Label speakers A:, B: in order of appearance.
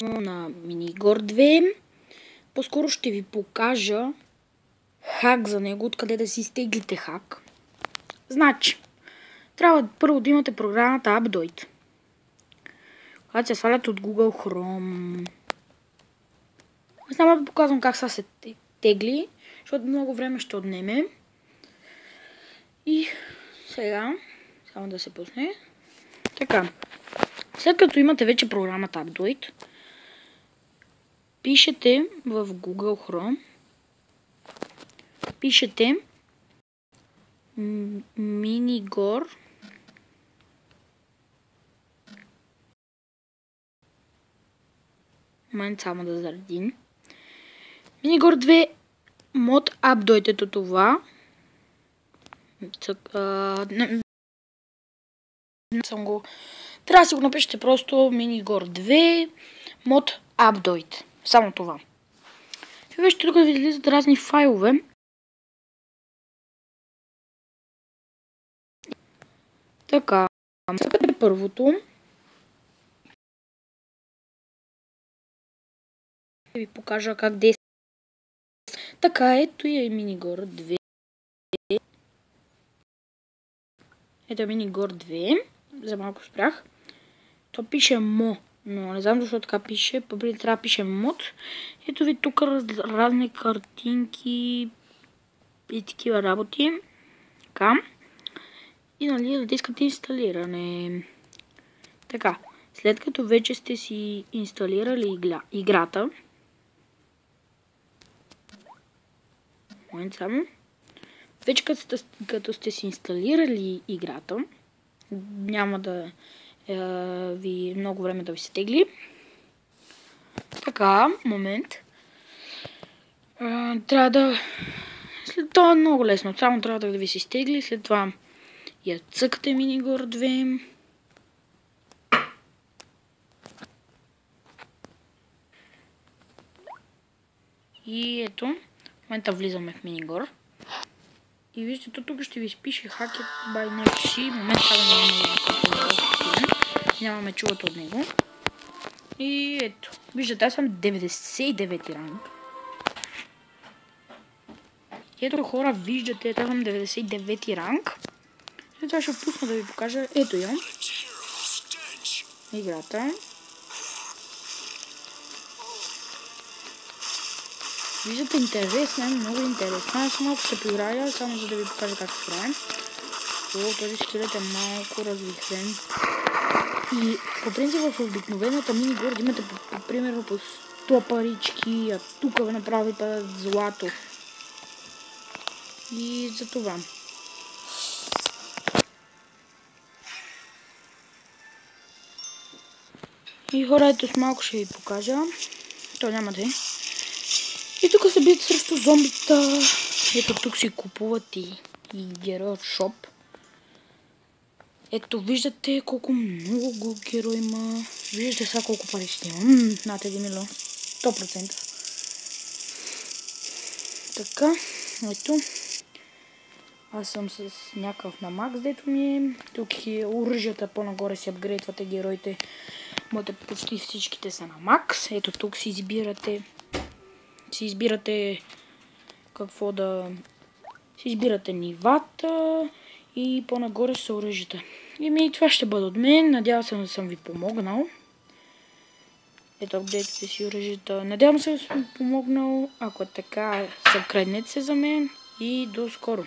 A: На Minigore 2. По-скоро ще ви покажа хак за него, откъде да си изтеглите хак. Значи, трябва първо да имате програмата Updoit, която се свалят от Google Chrome. Аз няма да показвам как са се тегли, защото много време ще отнеме. И сега, само да се пусне. Така, след като имате вече програмата Updoit, пишете в Google Chrome, пишете Minigore момент само да заредим. Minigore 2 mod Updoit ето това. Трябва да си го напишете просто Minigore 2 mod Updoit. Само това. Вижте, тук ви излизат разни файлове. Така, сега първото. Ще ви покажа как действа. Така, ето и е Minigore 2. Ето е Minigore 2. За малко спрях. То пише мо, но не знам защо така пише. По-преди трябва да пише мод. Ето ви тук разни картинки и такива работи. Така. И нали да искате инсталиране. Така. След като вече сте си инсталирали играта. Момент само. Вече като сте си инсталирали играта, няма да ви много време да ви се тегли. Така, момент. Трябва да... След това е много лесно. Само трябва да ви се изтегли. След това я цъкате Minigore 2. И ето. В момента влизаме в Minigore. И виждате, тук ще ви спише Hacked by NFC. Момент нямаме чуват от него. И ето. Виждате, аз съм 99 ранг. Ето хора, виждате, аз съм 99 ранг. И това ще пусна да ви покажа. Ето я. Играта. Виждате, интересна, много интересна. Аз малко ще поиграя, само за да ви покажа как се прави. Този скелет е малко развихлен. И по принцип в обикновената Minigore имате примерно по 100 парички, а тук ви направи падат злато. И за това. И хора, ето с малко ще ви покажа. То няма да е. И тук се бият срещу зомбита. Ето тук си купуват и герой от шоп. Ето виждате колко много герой има. Виждате сега колко пари ще има. Над 1 милион. 100%. Така, ето. Аз съм с някакъв на макс, дето ми е. Тук е оръжията, по-нагоре си апгрейдвате героите. Моите почти всичките са на макс. Ето тук си избирате какво да... Си избирате нивата и по-нагоре са оръжията. И това ще бъде от мен. Надявам се да съм ви помогнал. Ето, апдейтите си оръжията. Надявам се да съм ви помогнал. Ако е така, събкръгнете се за мен и до скоро.